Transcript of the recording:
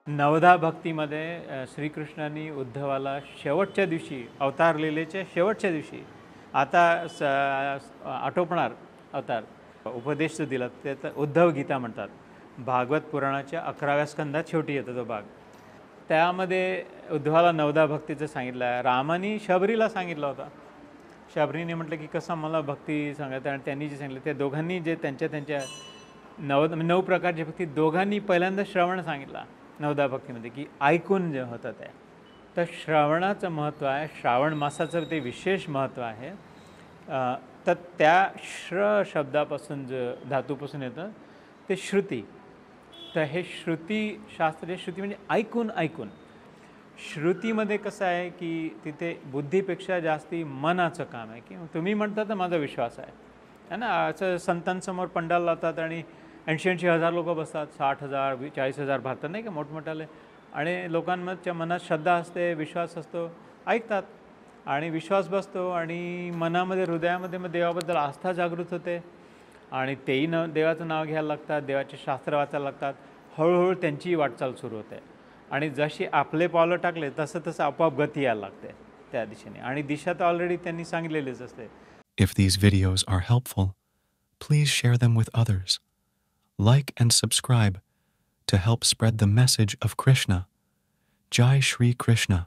नवधा भक्तीमध्ये श्रीकृष्णांनी उद्धवाला शेवटच्या दिवशी अवतार लीलेच्या शेवटच्या दिवशी आता आटोपणार अवतार उपदेश जो दिला त्याचा उद्धव गीता म्हणतात. भागवत पुराणाच्या 11व्या स्कंदात शेवटी येतो तो भाग. त्यामध्ये उद्धवाला नवधा भक्तीचं सांगितलं आहे. रामानी शबरीला सांगितलं होता. शबरीने म्हटलं की कसं मला भक्ती सांगायचं, आणि त्यांनी जे सांगितलं त्या दोघांनी जे त्यांच्या 9 प्रकारची भक्ती दोघांनी पहिल्यांदा श्रवण सांगितला नवधा भक्तीमध्ये, की ऐकून जे होतं ते. तर श्रवणाचं महत्त्व आहे, श्रावण मासाचं ते विशेष महत्त्व आहे. तर त्या शब्दापासून जो धातूपासून येतं ते श्रुती. तर हे शास्त्रीय श्रुती म्हणजे ऐकून. श्रुतीमध्ये कसं आहे की तिथे बुद्धीपेक्षा जास्ती मनाचं काम आहे, की तुम्ही म्हणता तर माझा विश्वास आहे ना. असं संतांसमोर पंडाल लावतात आणि 80,000 लोक बसतात, 60,000 40,000 भारतात नाही का मोठमोठाले, आणि लोकांच्या मनात श्रद्धा असते, विश्वास असतो, ऐकतात आणि विश्वास बसतो आणि मनामध्ये हृदयामध्ये मग देवाबद्दल आस्था जागृत होते आणि तेही देवाचं नाव घ्यायला लागतात, देवाचे शास्त्र वाचायला लागतात. हळूहळू त्यांची वाटचाल सुरू होते आणि जशी आपले पावलं टाकले तसं आपोआप गती यायला लागते त्या दिशेने, आणि दिशा तर ऑलरेडी त्यांनी सांगितलेलीच असते. If these videos are helpful, please share them with others. Like and subscribe to help spread the message of Krishna. Jai Shri Krishna.